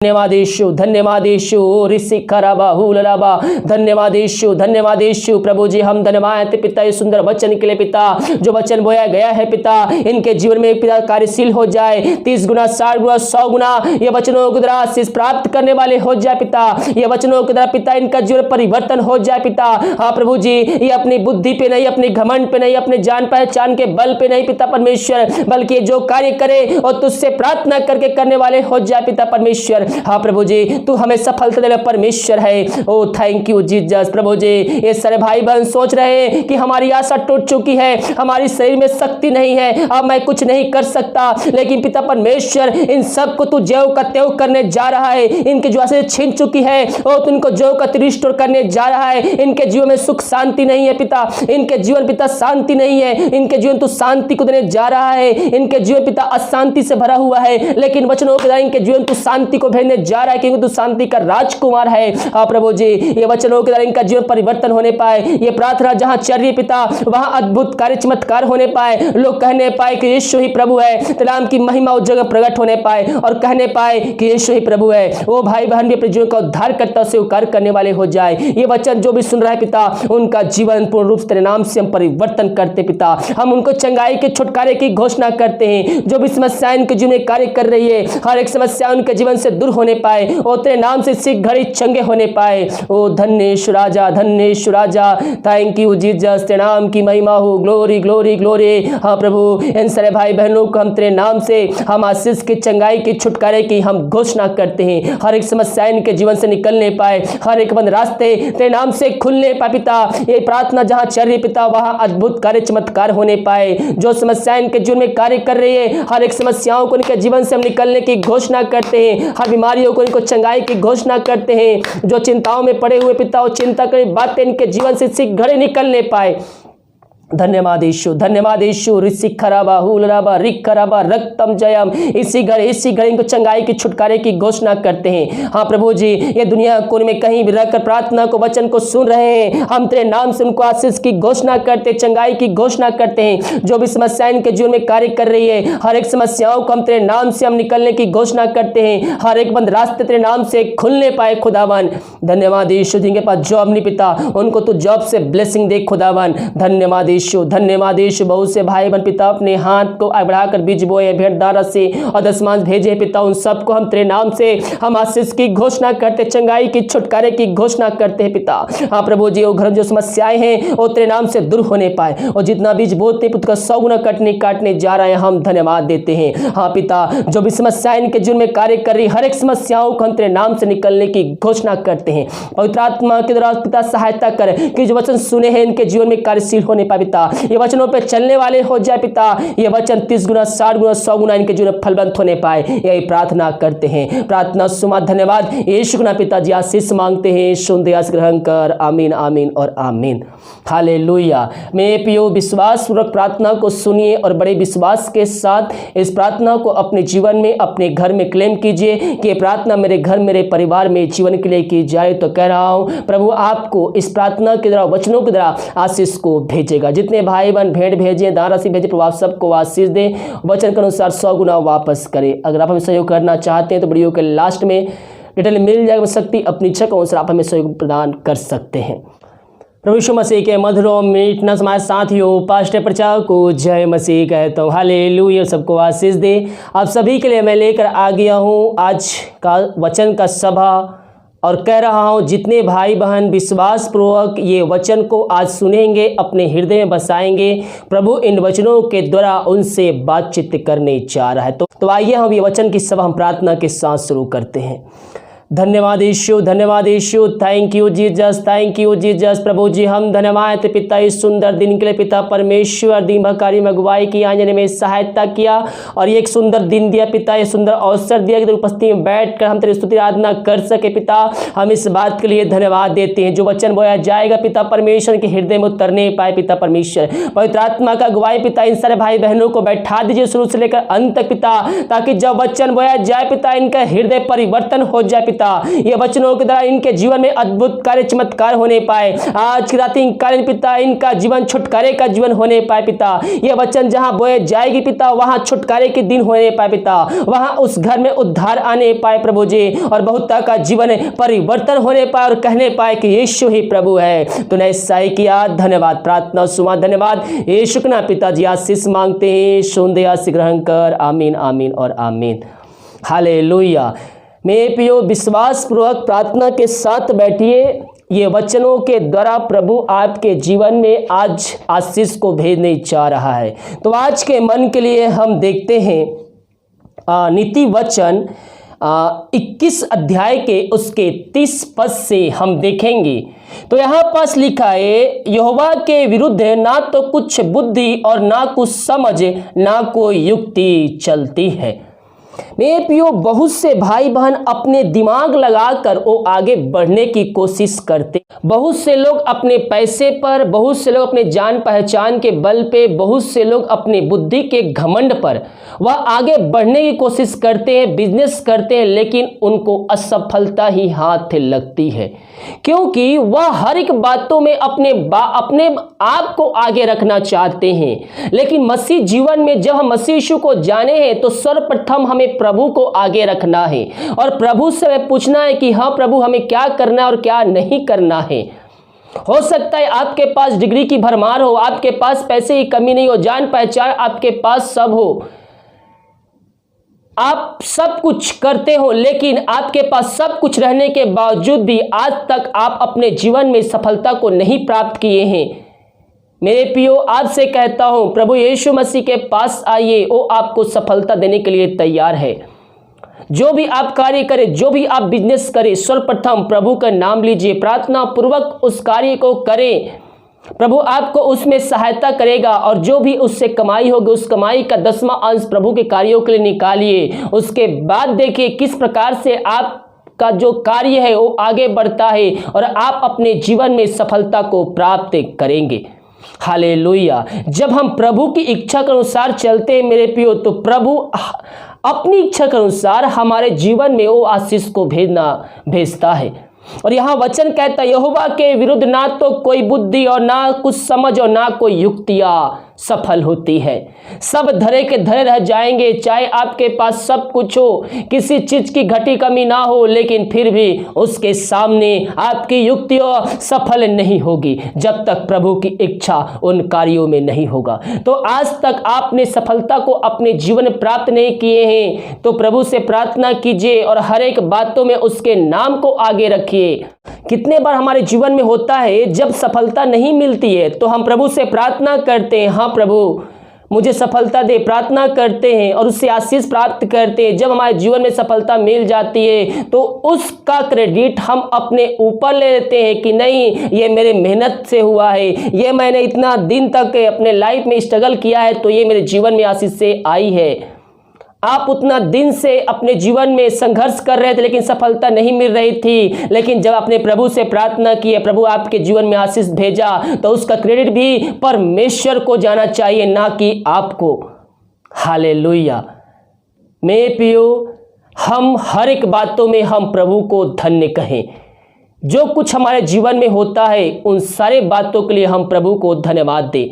धन्यवादेशु धन्यवादेशु ऋषि खराबा हुलराबा धन्यवादेशु धन्यवादेशु प्रभु जी हम धन्यवाद पिता ये सुंदर वचन के लिए पिता जो वचन बोया गया है पिता इनके जीवन में पिता कार्यशील हो जाए 30 गुना 60 गुना 100 गुना ये वचनों के द्वारा आशीष प्राप्त करने वाले हो जाए पिता ये वचनों के द्वारा पिता इनका जीवन परिवर्तन हो जाए पिता। हाँ प्रभु जी ये अपनी बुद्धि पे नहीं अपने घमंड पे नहीं अपने जान पहचान के बल पे नहीं पिता परमेश्वर बल्कि जो कार्य करे और तुझसे प्रार्थना करके करने वाले हो जाए पिता परमेश्वर। हाँ प्रभु जी तू हमें सफलता देने परमेश्वर है। ओ थैंक यू जीसस। प्रभु जी ये सारे भाई बहन सोच रहे हैं कि हमारी आशा टूट चुकी है हमारी शरीर में शक्ति नहीं है अब मैं कुछ नहीं कर सकता लेकिन पिता परमेश्वर इन सब को तू ज्यों का त्यों करने जा रहा है। इनकी जो आशा छीन चुकी है और तू इनको ज्यों का रिस्टोर करने जा रहा है। इनके जीवन में सुख शांति नहीं है पिता इनके जीवन पिता शांति नहीं है इनके जीवन तू शांति को देने जा रहा है। इनके जीवन पिता अशांति से भरा हुआ है लेकिन वचनों के द्वारा इनके जीवन तू शांति को भेजने जा रहा है क्योंकि तू शांति का राजकुमार है। हाँ प्रभु जी ये वचनों के द्वारा इनका जीवन परिवर्तन होने पाए। ये प्रार्थना जहां चल रही है पिता वहां अद्भुत कार्य चमत्कार होने पाए। लोग कहने पाए कि यीशु ही प्रभु है तेरे नाम की महिमा उस जगह प्रकट होने पाए और कहने पाए कि यीशु ही प्रभु है। वो भाई बहन भी अपने जीवन का उद्धार करता स्वीकार करने वाले हो जाए। ये वचन जो भी सुन रहा है पिता उनका जीवन पूर्ण रूप से तेरे नाम से हम परिवर्तन करते पिता। हम उनको चंगाई के छुटकारे की घोषणा करते हैं। जो भी समस्या इनके जीवन में कार्य कर रही है हर एक समस्या उनके जीवन से दूर होने पाए और तेरे नाम से इसी घड़ी चंगे होने पाए। ओ धन्येश राजा थैंक यू जीसस तेरे नाम की महिमा हो। Glory glory glory. हाँ प्रभु इन सारे भाई बहनों को हम तेरे नाम से हम आशीष की चंगाई की छुटकारे की हम घोषणा करते हैं। हर एक समस्या इनके जीवन से निकलने पाए हर एक बंद रास्ते तेरे नाम से खुलने पाए पिता। ये प्रार्थना जहां चल रही पिता वहां अद्भुत कार्य चमत्कार होने पाए। जो समस्या इनके जीवन में कार्य कर रही है हर एक समस्याओं को इनके जीवन से हम निकलने की घोषणा करते हैं। हर बीमारियों को इनको चंगाई की घोषणा करते हैं। जो चिंताओं में पड़े हुए पिता वो चिंता करी बातें इनके जीवन से इसी घड़ी निकलने पाए। धन्यवाद यीशु ऋषि खराबा हुलराबा रिक खराबा रक्तम जयम इसी घड़ी इनको चंगाई की छुटकारे की घोषणा करते हैं। हाँ प्रभु जी ये दुनिया कोने में कहीं भी रहकर प्रार्थना को वचन को सुन रहे हैं हम तेरे नाम से उनको आशीष की घोषणा करते चंगाई की घोषणा करते हैं। जो भी समस्या इनके जीवन में कार्य कर रही है हर एक समस्याओं को हम तेरे नाम से हम निकलने की घोषणा करते हैं। हर एक बंद रास्ते तेरे नाम से खुलने पाए खुदावन। धन्यवाद यीशु जिनके पास जॉब नहीं पिता उनको तो जॉब से ब्लेसिंग दे खुदावन। धन्यवाद यीशु बहुत से भाई बहन पिता अपने हाथ को बढ़ाकर बीज बोए भेंटदारा से और दशमांश भेजे पिता उन सबको हम तेरे नाम से हम आशीष की घोषणा करते चंगाई की छुटकारे की घोषणा करते हैं पिता। हाँ प्रभु जी वो घर जो समस्याएं हैं वो तेरे नाम से दूर होने पाए और जितना बीज बोते पुत्र का 100 गुना काटने जा रहे हैं हम धन्यवाद देते हैं। हाँ पिता जो भी समस्याएं इनके जीवन में कार्य कर रही हर एक समस्याओं को हम तेरे नाम से निकलने की घोषणा करते हैं। पवित्र आत्मा के द्वारा पिता सहायता कर कि जो वचन सुने हैं इनके जीवन में कार्यशील होने पाए पिता। ये वचनों पे चलने वाले हो जाए पिता। ये वचन 30 गुना 60 गुना 100 गुना इनके जीवन में फलवंत होने पाए यही प्रार्थना करते हैं। प्रार्थना सुमा धन्यवाद यीशु गुना पिताजी आशीष मांगते हैं सुन दया से ग्रहण कर आमीन आमीन और आमीन। हालेलुया। मेरे प्रियो विश्वास पूर्वक प्रार्थना को सुनिए और बड़े विश्वास के साथ इस प्रार्थना को अपने जीवन में अपने घर में क्लेम कीजिए कि प्रार्थना मेरे घर मेरे परिवार में जीवन के लिए की जाए। तो कह रहा हूँ प्रभु आपको इस प्रार्थना के द्वारा वचनों के द्वारा आशीष को भेजेगा। जितने भाई बहन भेंट भेजे दान राशि भेजे प्रभु आप सबको आशीष दे वचन के अनुसार 100 गुना वापस करे। अगर आप हमें सहयोग करना चाहते हैं तो वीडियो के लास्ट में डिटेल मिल जाएगा सकती अपनी इच्छा के अनुसार आप हमें सहयोग प्रदान कर सकते हैं। प्रभु यीशु मसीह के मधुर मीठना हमारे साथियों पास्टर प्रचार को जय मसीह कहता हूँ। हालेलुया। सबको आशीष दे। आप सभी के लिए मैं लेकर आ गया हूँ आज का वचन का सभा और कह रहा हूँ जितने भाई बहन विश्वास पूर्वक ये वचन को आज सुनेंगे अपने हृदय में बसाएंगे प्रभु इन वचनों के द्वारा उनसे बातचीत करने जा रहा है। तो आइए हम ये वचन की सभा हम प्रार्थना के साथ शुरू करते हैं। धन्यवाद यीशु थैंक यू जीसस। प्रभु जी हम धन्यवाद पिता इस सुंदर दिन के लिए पिता परमेश्वर दिन भकारी में अगुवाई की आने में सहायता किया और ये एक सुंदर दिन दिया पिता ये सुंदर अवसर दिया कि तेरी उपस्थिति में बैठकर हम तेरी स्तुति आराधना कर सके पिता। हम इस बात के लिए धन्यवाद देते हैं जो वचन बोया जाएगा पिता परमेश्वर के हृदय में उतरने पाए पिता परमेश्वर। पवित्र आत्मा का अगुवाई पिता इन सारे भाई बहनों को बैठा दीजिए शुरू से लेकर अंत तक पिता ताकि जब वचन बोया जाए पिता इनका हृदय परिवर्तन हो जाए पिता, ये वचनों के द्वारा इनके जीवन में अद्भुत कार्य चमत्कार होने पाए। आज की रात कारण पिता इनका जीवन छुटकारे का जीवन होने पाए पिता। ये वचन जहां बोए जाएगी पिता, वहां छुटकारे के दिन होने पाए पिता, वहां उस घर में उद्धार आने पाए प्रभु जी, और बहुता का जीवन परिवर्तन होने पाए और कहने पाए कि यीशु ही प्रभु है। तो ने ऐसा ही किया, धन्यवाद। प्रार्थना सुना, धन्यवाद यीशु के नाम पिताजी आशीष मांगते हैं, सुन दे आशीष ग्रहण कर। आमीन आमीन और आमीन। हालेलुया। मेरे प्रियो, विश्वास पूर्वक प्रार्थना के साथ बैठिए। ये वचनों के द्वारा प्रभु आपके जीवन में आज आशीष को भेजने चाह रहा है। तो आज के मन के लिए हम देखते हैं नीति वचन 21 अध्याय के उसके 30 पद से हम देखेंगे। तो यहाँ पास लिखा है, यहोवा के विरुद्ध ना तो कुछ बुद्धि और ना कुछ समझ, ना कोई युक्ति चलती है। मेरे प्रियो, बहुत से भाई बहन अपने दिमाग लगाकर वो आगे बढ़ने की कोशिश करते। बहुत से लोग अपने पैसे पर, बहुत से लोग अपने जान पहचान के बल पे, बहुत से लोग अपनी बुद्धि के घमंड पर वह आगे बढ़ने की कोशिश करते हैं, बिजनेस करते हैं, लेकिन उनको असफलता ही हाथ लगती है, क्योंकि वह हर एक बातों में अपने आप को आगे रखना चाहते हैं। लेकिन मसीह जीवन में जब हम मसीह यीशु को जाने हैं तो सर्वप्रथम हमें प्रभु को आगे रखना है और प्रभु से पूछना है कि हाँ प्रभु, हमें क्या करना है और क्या नहीं करना है। हो सकता है आपके पास डिग्री की भरमार हो, आपके पास पैसे की कमी नहीं हो, जान पहचान आपके पास सब हो, आप सब कुछ करते हो, लेकिन आपके पास सब कुछ रहने के बावजूद भी आज तक आप अपने जीवन में सफलता को नहीं प्राप्त किए हैं। मेरे प्रियो, आपसे कहता हूं, प्रभु यीशु मसीह के पास आइए, वो आपको सफलता देने के लिए तैयार है। जो भी आप कार्य करें, जो भी आप बिजनेस करें, सर्वप्रथम प्रभु का नाम लीजिए, प्रार्थना पूर्वक उस कार्य को करें। प्रभु आपको उसमें सहायता करेगा और जो भी उससे कमाई होगी, उस कमाई का 10वां अंश प्रभु के कार्यों के लिए निकालिए। उसके बाद देखिए किस प्रकार से आपका जो कार्य है वो आगे बढ़ता है और आप अपने जीवन में सफलता को प्राप्त करेंगे। हालेलुया। जब हम प्रभु की इच्छा के अनुसार चलते हैं मेरे प्रियो, तो प्रभु अपनी इच्छा के अनुसार हमारे जीवन में वो आशीष को भेजता है। और यहाँ वचन कहता है, यहोवा के विरुद्ध ना तो कोई बुद्धि और ना कुछ समझ और ना कोई युक्तियाँ सफल होती है। सब धरे के धरे रह जाएंगे, चाहे आपके पास सब कुछ हो, किसी चीज की घटी कमी ना हो, लेकिन फिर भी उसके सामने आपकी युक्तियाँ सफल नहीं होगी जब तक प्रभु की इच्छा उन कार्यों में नहीं होगा। तो आज तक आपने सफलता को अपने जीवन में प्राप्त नहीं किए हैं, तो प्रभु से प्रार्थना कीजिए और हर एक बातों में उसके नाम को आगे रखिए। कितने बार हमारे जीवन में होता है, जब सफलता नहीं मिलती है तो हम प्रभु से प्रार्थना करते हैं, हाँ प्रभु मुझे सफलता दे, प्रार्थना करते हैं और उससे आशीष प्राप्त करते हैं। जब हमारे जीवन में सफलता मिल जाती है तो उसका क्रेडिट हम अपने ऊपर ले लेते हैं कि नहीं, ये मेरे मेहनत से हुआ है, ये मैंने इतना दिन तक अपने लाइफ में स्ट्रगल किया है, तो ये मेरे जीवन में आशीष से आई है। आप उतना दिन से अपने जीवन में संघर्ष कर रहे थे लेकिन सफलता नहीं मिल रही थी, लेकिन जब आपने प्रभु से प्रार्थना की है, प्रभु आपके जीवन में आशीष भेजा, तो उसका क्रेडिट भी परमेश्वर को जाना चाहिए, ना कि आपको। हालेलुया। मेरे प्रियो, हम हर एक बातों में हम प्रभु को धन्य कहें। जो कुछ हमारे जीवन में होता है उन सारे बातों के लिए हम प्रभु को धन्यवाद दें।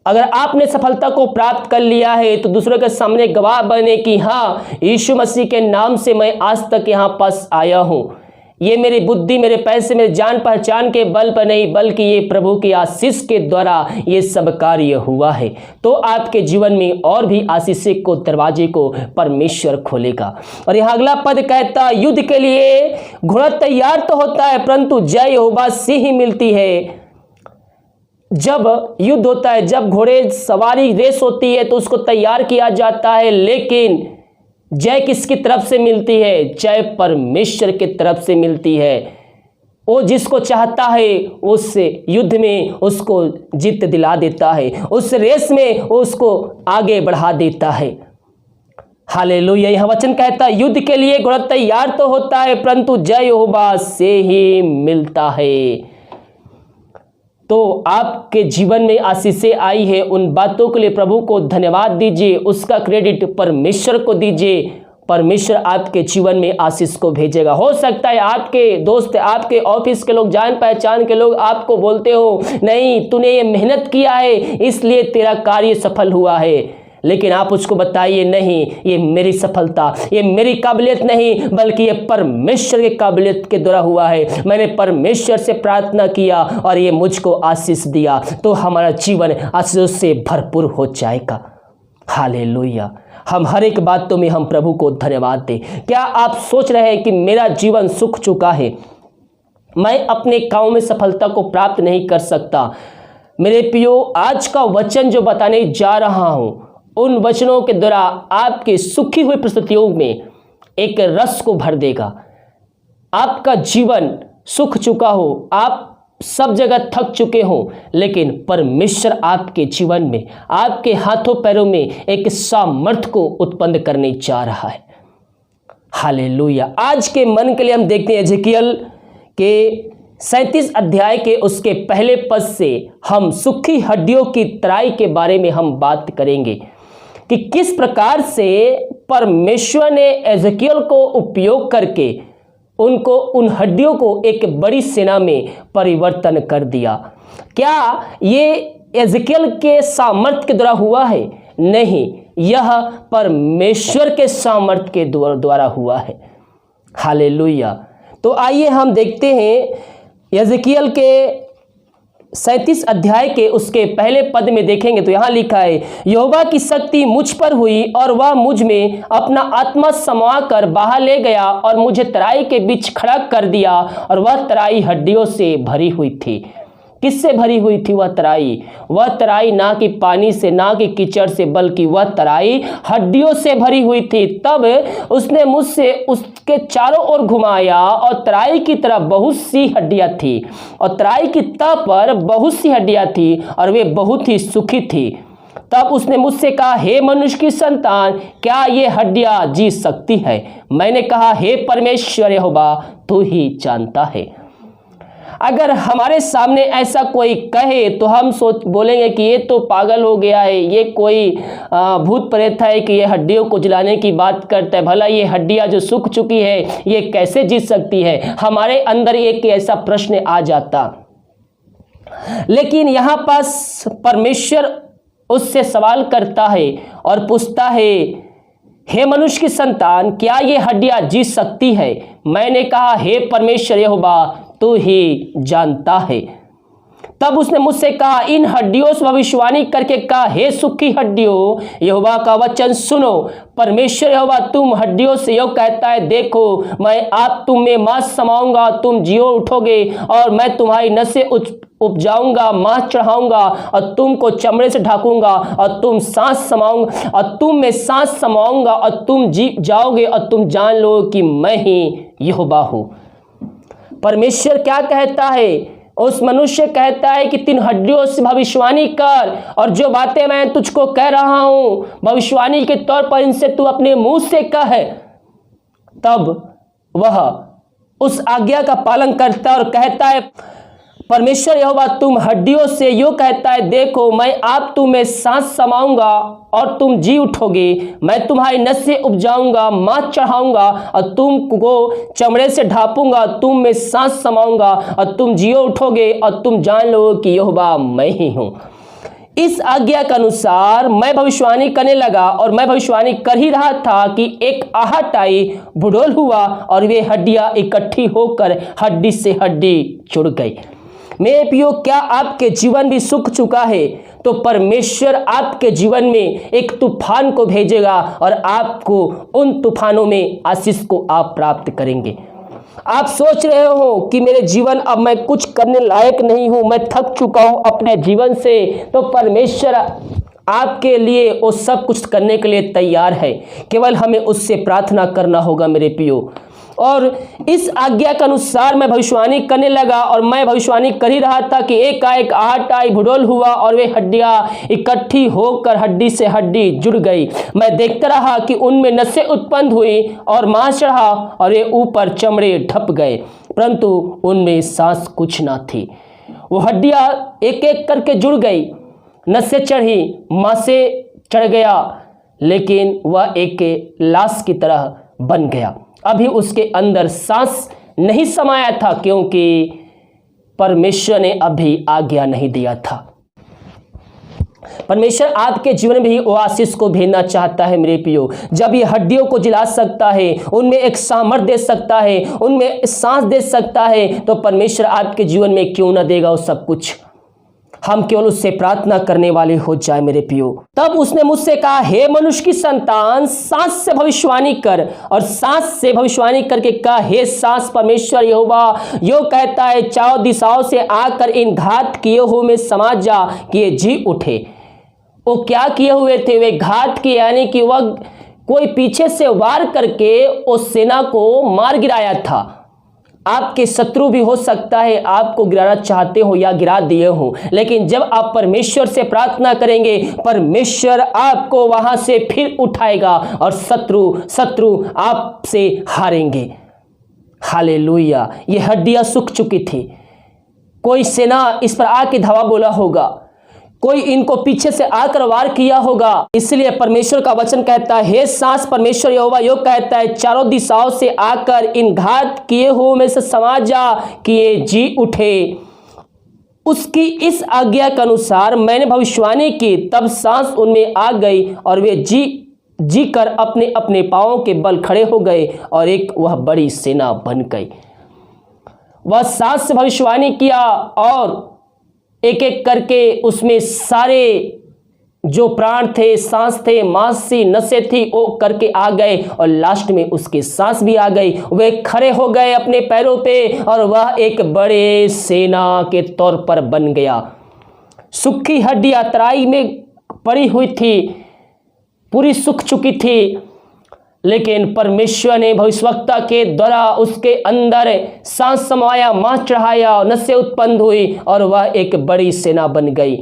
अगर आपने सफलता को प्राप्त कर लिया है तो दूसरों के सामने गवाह बने कि हाँ, यीशु मसीह के नाम से मैं आज तक यहाँ पास आया हूँ। ये मेरी बुद्धि, मेरे पैसे, मेरे जान पहचान के बल पर नहीं, बल्कि ये प्रभु की आशीष के द्वारा ये सब कार्य हुआ है। तो आपके जीवन में और भी आशीष को दरवाजे को परमेश्वर खोलेगा। और यहाँ अगला पद कहता, युद्ध के लिए घोड़ा तैयार तो होता है, परंतु जय यहोवा से ही मिलती है। जब युद्ध होता है, जब घोड़े सवारी रेस होती है तो उसको तैयार किया जाता है, लेकिन जय किसकी तरफ से मिलती है? जय परमेश्वर की तरफ से मिलती है। वो जिसको चाहता है उस युद्ध में उसको जीत दिला देता है, उस रेस में उसको आगे बढ़ा देता है। हालेलुया। यह वचन कहता है, युद्ध के लिए घोड़ा तैयार तो होता है, परंतु जय यहोवा से ही मिलता है। तो आपके जीवन में आशीषें आई है, उन बातों के लिए प्रभु को धन्यवाद दीजिए, उसका क्रेडिट परमेश्वर को दीजिए। परमेश्वर आपके जीवन में आशीष को भेजेगा। हो सकता है आपके दोस्त, आपके ऑफिस के लोग, जान पहचान के लोग आपको बोलते हो, नहीं तूने ये मेहनत किया है इसलिए तेरा कार्य सफल हुआ है, लेकिन आप उसको बताइए नहीं, ये मेरी सफलता, ये मेरी काबिलियत नहीं, बल्कि ये परमेश्वर की काबिलियत के द्वारा हुआ है। मैंने परमेश्वर से प्रार्थना किया और ये मुझको आशीष दिया, तो हमारा जीवन आशीषों से भरपूर हो जाएगा। हालेलुया। हम हर एक बातों में हम प्रभु को धन्यवाद दें। क्या आप सोच रहे हैं कि मेरा जीवन सूख चुका है, मैं अपने काम में सफलता को प्राप्त नहीं कर सकता? मेरे प्रियो, आज का वचन जो बताने जा रहा हूं, उन वचनों के द्वारा आपके सूखी हुई परिस्थितियों में एक रस को भर देगा। आपका जीवन सूख चुका हो, आप सब जगह थक चुके हो, लेकिन परमेश्वर आपके जीवन में, आपके हाथों पैरों में एक सामर्थ्य को उत्पन्न करने जा रहा है। हालेलुया। आज के मन के लिए हम देखते हैं एजेकियल के 37 अध्याय के उसके पहले पद से हम सूखी हड्डियों की तराई के बारे में हम बात करेंगे कि किस प्रकार से परमेश्वर ने एजेकियल को उपयोग करके उनको, उन हड्डियों को एक बड़ी सेना में परिवर्तन कर दिया। क्या ये एजेकियल के सामर्थ्य के द्वारा हुआ है? नहीं, यह परमेश्वर के सामर्थ्य के द्वारा हुआ है। हालेलुया। तो आइए हम देखते हैं एजेकियल के 37 अध्याय के उसके पहले पद में देखेंगे तो यहाँ लिखा है, यहोवा की शक्ति मुझ पर हुई और वह मुझ में अपना आत्मा समा कर बाहर ले गया और मुझे तराई के बीच खड़ा कर दिया, और वह तराई हड्डियों से भरी हुई थी। किससे भरी हुई थी वह तराई? वह तराई ना कि पानी से, ना कि कीचड़ से, बल्कि वह तराई हड्डियों से भरी हुई थी। तब उसने मुझसे उसके चारों ओर घुमाया और तराई की तरफ बहुत सी हड्डियां थी, और तराई की तह पर बहुत सी हड्डियां थी और वे बहुत ही सूखी थी। तब उसने मुझसे कहा, हे मनुष्य की संतान, क्या ये हड्डियां जी सकती है? मैंने कहा, हे परमेश्वर यहोवा, तू ही जानता है। अगर हमारे सामने ऐसा कोई कहे तो हम बोलेंगे कि ये तो पागल हो गया है, ये कोई भूत प्रेत है कि ये हड्डियों को जलाने की बात करता है, भला ये हड्डियां जो सूख चुकी है ये कैसे जी सकती है? हमारे अंदर एक ऐसा प्रश्न आ जाता। लेकिन यहाँ पास परमेश्वर उससे सवाल करता है और पूछता है, हे मनुष्य की संतान, क्या ये हड्डियां जी सकती है? मैंने कहा, हे परमेश्वर यहोवा, तू ही जानता है। तब उसने मुझसे कहा, इन हड्डियों से भविष्यवाणी करके कहा, हे सूखी हड्डियों, यहोवा का वचन सुनो। परमेश्वर यहोवा तुम हड्डियों से यो कहता है, देखो मैं आप तुम में मांस समाऊंगा, तुम जियो उठोगे, और मैं तुम्हारी नसें उपजाऊंगा, मांस चढ़ाऊंगा, और तुमको चमड़े से ढाकूंगा, और तुम सांस समाऊंगा, और तुम में सांस समाऊंगा, और तुम जी जाओगे, और तुम जान लो कि मैं ही यहोवा हूं। परमेश्वर क्या कहता है? उस मनुष्य कहता है कि तीन हड्डियों से भविष्यवाणी कर, और जो बातें मैं तुझको कह रहा हूं भविष्यवाणी के तौर पर इनसे तू अपने मुंह से कह। तब वह उस आज्ञा का पालन करता है और कहता है, परमेश्वर यहोवा तुम हड्डियों से यूं कहता है, देखो मैं आप तुम में सांस समाऊंगा और तुम जी उठोगे, मैं तुम्हारी नसें उपजाऊंगा, मांस चढ़ाऊंगा, और तुमको चमड़े से ढापूंगा, तुम में सांस समाऊंगा, और तुम जियो उठोगे, और तुम जान लो कि यहोवा मैं ही हूं। इस आज्ञा के अनुसार मैं भविष्यवाणी करने लगा, और मैं भविष्यवाणी कर ही रहा था कि एक आहट आई, भूडोल हुआ, और वे हड्डियां इकट्ठी होकर हड्डी से हड्डी जुड़ गई। मेरे प्रियो, क्या आपके जीवन भी सूख चुका है? तो परमेश्वर आपके जीवन में एक तूफान को भेजेगा, और आपको उन तूफानों में आशीष को आप प्राप्त करेंगे। आप सोच रहे हो कि मेरे जीवन अब मैं कुछ करने लायक नहीं हूं, मैं थक चुका हूं अपने जीवन से, तो परमेश्वर आपके लिए वो सब कुछ करने के लिए तैयार है। केवल हमें उससे प्रार्थना करना होगा मेरे प्रियो। और इस आज्ञा के अनुसार मैं भविष्यवाणी करने लगा, और मैं भविष्यवाणी कर ही रहा था कि एकाएक आहट आई, भूडोल हुआ, और वे हड्डियां इकट्ठी होकर हड्डी से हड्डी जुड़ गई। मैं देखता रहा कि उनमें नसें उत्पन्न हुई और मांस चढ़ा, और वे ऊपर चमड़े ढप गए, परंतु उनमें सांस कुछ ना थी। वो हड्डियां एक एक करके जुड़ गई, नसें चढ़ी, मांसे चढ़ गया, लेकिन वह एक लाश की तरह बन गया। अभी उसके अंदर सांस नहीं समाया था, क्योंकि परमेश्वर ने अभी आज्ञा नहीं दिया था। परमेश्वर आपके जीवन में भी ओआसिस को भेजना चाहता है मेरे प्रियो। जब ये हड्डियों को जिला सकता है, उनमें एक सामर्थ दे सकता है, उनमें सांस दे सकता है, तो परमेश्वर आपके जीवन में क्यों ना देगा वो सब कुछ। हम केवल उससे प्रार्थना करने वाले हो जाए मेरे प्रियो। तब उसने मुझसे कहा, हे मनुष्य की संतान, सांस से भविष्यवाणी कर। और सांस से भविष्यवाणी करके कहा, हे सांस, परमेश्वर यहोवा यो कहता है, चारों दिशाओं से आकर इन घात किए हुए में समा जा कि ये जी उठे। वो क्या किए हुए थे? वे घात किए, यानी कि वह कोई पीछे से वार करके उस सेना को मार गिराया था। आपके शत्रु भी हो सकता है आपको गिराना चाहते हो या गिरा दिए हो, लेकिन जब आप परमेश्वर से प्रार्थना करेंगे, परमेश्वर आपको वहां से फिर उठाएगा और शत्रु आपसे हारेंगे। हालेलुया। ये हड्डियां सूख चुकी थी। कोई सेना इस पर आके धावा बोला होगा, कोई इनको पीछे से आकर वार किया होगा। इसलिए परमेश्वर का वचन कहता है, हे सांस, परमेश्वर यहोवा यो कहता है, चारों दिशाओं से आकर इन घात किए हुए में से समा जा कि ये जी उठे। उसकी इस आज्ञा के अनुसार मैंने भविष्यवाणी की, तब सांस उनमें आ गई और वे जी कर अपने अपने पांवों के बल खड़े हो गए और एक वह बड़ी सेना बन गई। वह सांस से भविष्यवाणी किया और एक एक करके उसमें सारे जो प्राण थे, सांस थे, मांस थी, नसें थी, वो करके आ गए और लास्ट में उसके सांस भी आ गई। वे खड़े हो गए अपने पैरों पे और वह एक बड़े सेना के तौर पर बन गया। सूखी हड्डियां तराई में पड़ी हुई थी, पूरी सूख चुकी थी, लेकिन परमेश्वर ने भविष्यवक्ता के द्वारा उसके अंदर सांस समाया, मांस चढ़ाया, नसें उत्पन्न हुई और वह एक बड़ी सेना बन गई।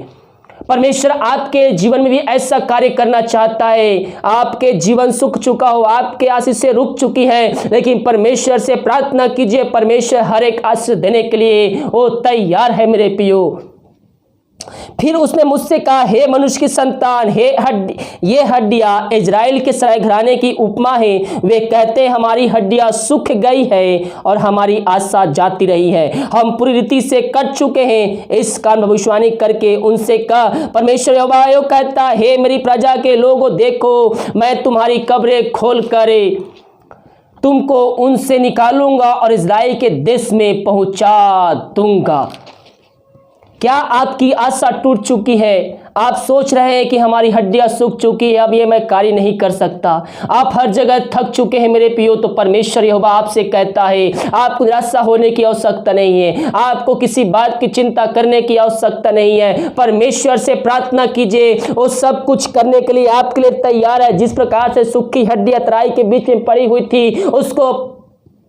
परमेश्वर आपके जीवन में भी ऐसा कार्य करना चाहता है। आपके जीवन सूख चुका हो, आपके आशीषें रुक चुकी है, लेकिन परमेश्वर से प्रार्थना कीजिए। परमेश्वर हर एक आशीष देने के लिए वो तैयार है मेरे प्रियो। फिर उसने मुझसे कहा, हे मनुष्य की संतान, ये हड्डियां इजराइल के सराय घराने की उपमा है। वे कहते हैं, हमारी हड्डियां सूख गई है और हमारी आशा जाती रही है, हम पूरी रीति से कट चुके हैं। इस कारण भविष्यवाणी करके उनसे कहा, परमेश्वर यहोवा यो कहता, हे मेरी प्रजा के लोगों, देखो मैं तुम्हारी कब्रें खोल कर तुमको उनसे निकालूंगा और इजराइल के देश में पहुंचा दूंगा। क्या आपकी आशा टूट चुकी है? आप सोच रहे हैं कि हमारी हड्डियां सूख चुकी है, अब ये मैं कार्य नहीं कर सकता। आप हर जगह थक चुके हैं मेरे प्रियो, तो परमेश्वर यहोवा आपसे कहता है, आपको निराशा होने की आवश्यकता नहीं है, आपको किसी बात की चिंता करने की आवश्यकता नहीं है। परमेश्वर से प्रार्थना कीजिए, वो सब कुछ करने के लिए आपके लिए तैयार है। जिस प्रकार से सूखी हड्डियां तराई के बीच में पड़ी हुई थी, उसको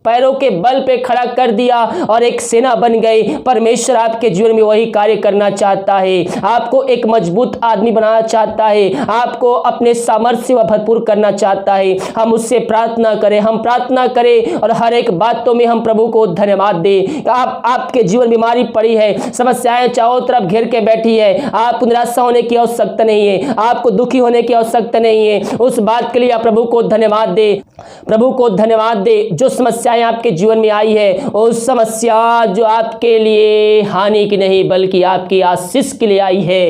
पैरों के बल पे खड़ा कर दिया और एक सेना बन गई। परमेश्वर आपके जीवन में वही कार्य करना चाहता है। आपको एक मजबूत आदमी बनाना चाहता है, आपको अपने सामर्थ्य से भरपूर करना चाहता है। हम उससे प्रार्थना करें, हम प्रार्थना करें और हर एक बातों में हम प्रभु को धन्यवाद दें। आपके जीवन बीमारी पड़ी है, समस्याएं चारों तरफ घेर के बैठी है, आपको निराशा होने की आवश्यकता नहीं है, आपको दुखी होने की आवश्यकता नहीं है। उस बात के लिए आप प्रभु को धन्यवाद दे, प्रभु को धन्यवाद दे। जो समस्याएं आपके जीवन में आई है, उस समस्या जो आपके लिए हानि की नहीं बल्कि आपकी आशीष के लिए आई है,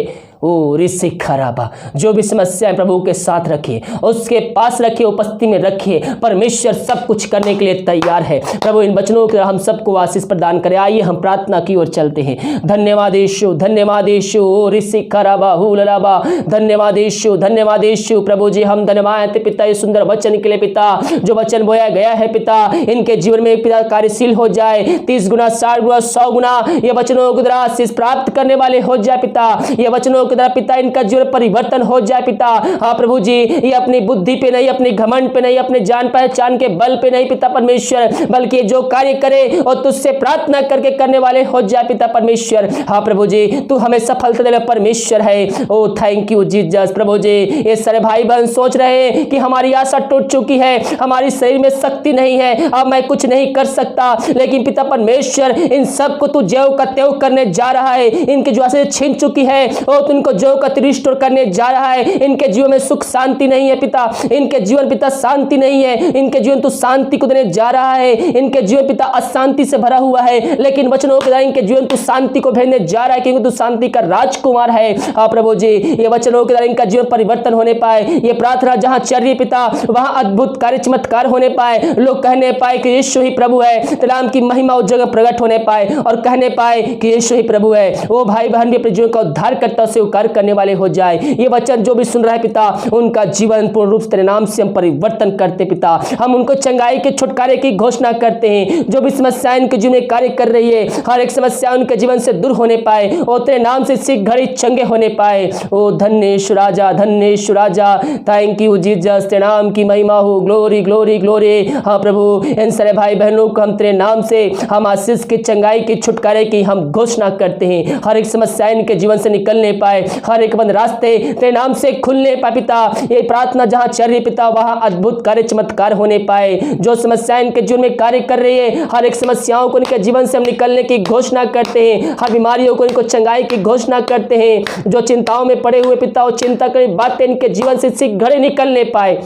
ओ ऋषि खराबा, जो भी समस्याएं प्रभु के साथ रखिए, उसके पास रखिए, उपस्थिति में रखिए। परमेश्वर सब कुछ करने के लिए तैयार है। प्रभु इन वचनों के हम सबको आशीष प्रदान करे। आइए हम प्रार्थना की ओर चलते हैं। धन्यवाद यीशु, धन्यवाद यीशु, ओ ऋषि खराबा हुलराबा, धन्यवाद यीशु, धन्यवाद यीशु। प्रभु जी हम धन्यवाद पिता ये सुंदर वचन के लिए पिता, जो वचन बोया गया है पिता, इनके जीवन में पिता कार्यशील हो जाए, 30 गुना 60 गुना 100 गुना ये वचनों के द्वारा आशीष प्राप्त करने वाले हो जाए पिता। ये वचनों के द्वारा पिता इनका जीवन परिवर्तन हो जाए पिता। हाँ प्रभु जी, ये अपनी बुद्धि पे नहीं, अपने घमंड पे नहीं, अपने जान पहचान के बल पे नहीं पिता परमेश्वर, बल्कि जो कार्य करे और तुझसे प्रार्थना करके करने वाले हो जाए पिता परमेश्वर। हाँ प्रभु जी, तू हमें सफलता देने परमेश्वर है। ओ थैंक यू जीसस। प्रभु जी, ये सारे भाई बहन सोच रहे हैं कि हमारी आशा टूट चुकी है, हमारी शरीर में शक्ति नहीं है, अब मैं कुछ नहीं कर सकता, लेकिन पिता परमेश्वर इन सबको तू ज्यों का त्यों करने जा रहा है। इनकी जो आशा छिन चुकी है, और इनको जो रिस्टोर करने जा रहा है। इनके जीवन में सुख शांति नहीं है पिता, इनके जीवन पिता शांति नहीं है, इनके जीवन तू शांति को देने जा रहा है। इनके जीवन पिता अशांति से भरा हुआ है, लेकिन वचनों के द्वारा इनके जीवन तू शांति को भेजने जा रहा है, क्योंकि तू शांति का राजकुमार है। हाँ प्रभु जी, ये वचनों के द्वारा इनका जीवन परिवर्तन होने पाए। ये प्रार्थना जहां चल रही पिता, वहां अद्भुत कार्य चमत्कार होने पाए। लोग कहने पाए कि यीशु ही प्रभु है, तेरे नाम की महिमा उस जगह प्रकट होने पाए और कहने पाए कि यीशु ही प्रभु है। वो भाई बहन भी अपने जीवन का उद्धार करता स्वीकार करने वाले हो जाए। ये वचन जो भी सुन रहा है पिता, उनका जीवन पूर्ण रूप से तेरे नाम से हम परिवर्तन करते पिता। हम उनको चंगाई के छुटकारे की घोषणा करते हैं। जो भी समस्या इनके जीवन में कार्य कर रही है, हर एक समस्या उनके जीवन से दूर होने पाए और तेरे नाम से शीघ्र घड़ी चंगे होने पाए। ओ धन्येश्वर राजा, धन्येश्वर राजा, थैंक यू जीसस, तेरे नाम की महिमा हो। Glory glory glory. हाँ प्रभु, इन सारे भाई बहनों को हम तेरे नाम से हम आशीष की, चंगाई की, छुटकारे की हम घोषणा करते हैं। हर एक समस्या इनके जीवन से निकलने पाए, हर एक बंद रास्ते तेरे नाम से खुलने पाए पिता। ये प्रार्थना जहां चल रही पिता, वहां अद्भुत कार्य चमत्कार होने पाए। जो समस्या इनके जीवन में कार्य कर रही है, हर एक समस्याओं को इनके जीवन से हम निकलने की घोषणा करते हैं। हर बीमारियों को इनको चंगाई की घोषणा करते हैं। जो चिंताओं में पड़े हुए पिता, वो चिंता करी बातें इनके जीवन से शीघ्र निकलने पाए।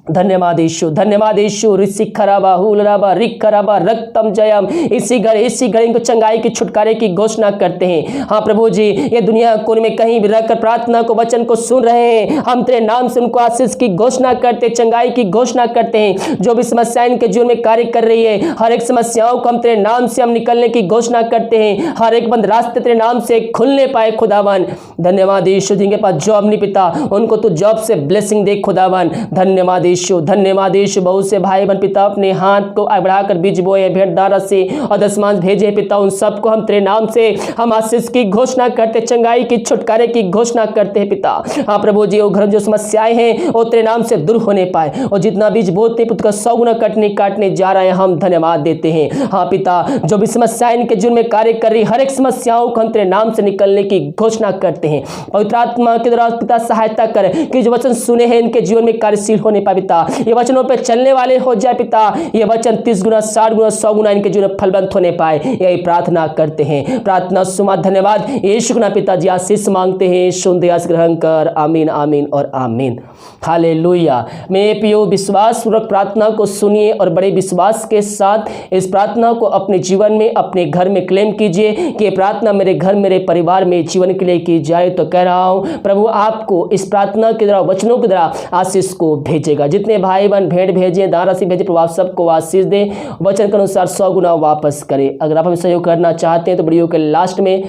धन्यवाद यीशु, धन्यवाद यीशु। ऋषि खराबा हुलराबा रिक खराबा रक्तम जयम। इसी घड़ी इनको चंगाई की, छुटकारे की घोषणा करते हैं। हाँ प्रभु जी, ये दुनिया कोने में कहीं भी रहकर प्रार्थना को, वचन को सुन रहे हैं, हम तेरे नाम से उनको आशीष की घोषणा करते, चंगाई की घोषणा करते हैं। जो भी समस्या इनके जीवन में कार्य कर रही है, हर एक समस्याओं को हम तेरे नाम से हम निकलने की घोषणा करते हैं। हर एक बंद रास्ते तेरे नाम से खुलने पाए खुदावन। धन्यवाद यीशु। जिनके पास जॉब नहीं पिता, उनको तू जॉब से ब्लेसिंग दे खुदावन। धन्यवाद यीशु, धन्यवाद यीशु। बहुत से भाई बहन पिता अपने हाथ को बढ़ाकर बीज बोए, भेंट दारा से और दशमांश भेजे पिता, उन सबको हम तेरे नाम से हम आशीष की घोषणा करते, चंगाई की, छुटकारे की घोषणा करते हैं पिता। हाँ प्रभु जी, वो घर जो समस्याएं हैं वो तेरे नाम से दूर होने पाए, और जितना बीज बोते पुत्र का 100 गुना काटने जा रहे हैं, हम धन्यवाद देते हैं। हाँ पिता, जो भी समस्याएं इनके जीवन में कार्य कर रही, हर एक समस्याओं को हम तेरे नाम से निकलने की घोषणा करते हैं। पवित्र आत्मा के द्वारा पिता सहायता कर कि जो वचन सुने हैं इनके जीवन में कार्यशील होने पाए पिता। ये वचनों पे चलने वाले हो जाए पिता। ये वचन 30 गुना, 60 गुना, 100 गुना इनके जीवन में फलवंत होने पाए, यही प्रार्थना करते हैं। प्रार्थना सुमा धन्यवाद यीशु के नाम पिताजी, आशीष मांगते हैं। सुन दया से ग्रहण कर। आमीन, आमीन और आमीन। हालेलुया। मेरे प्रियो, विश्वास पूर्वक प्रार्थना को सुनिए और बड़े विश्वास के साथ इस प्रार्थना को अपने जीवन में, अपने घर में क्लेम कीजिए कि प्रार्थना मेरे घर, मेरे परिवार में जीवन के लिए की जाए। तो कह रहा हूं, प्रभु आपको इस प्रार्थना के द्वारा, वचनों के द्वारा आशीष को भेजेगा। जितने भाई बहन भेंट भेजे, दान राशि भेजे, प्रभु आप सबको आशीष दे, वचन के अनुसार 100 गुना वापस करे। अगर आप हमें सहयोग करना चाहते हैं तो वीडियो के लास्ट में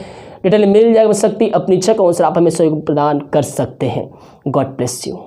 डिटेल मिल जाएगा, शक्ति अपनी इच्छा के अनुसार आप हमें सहयोग प्रदान कर सकते हैं। God bless you.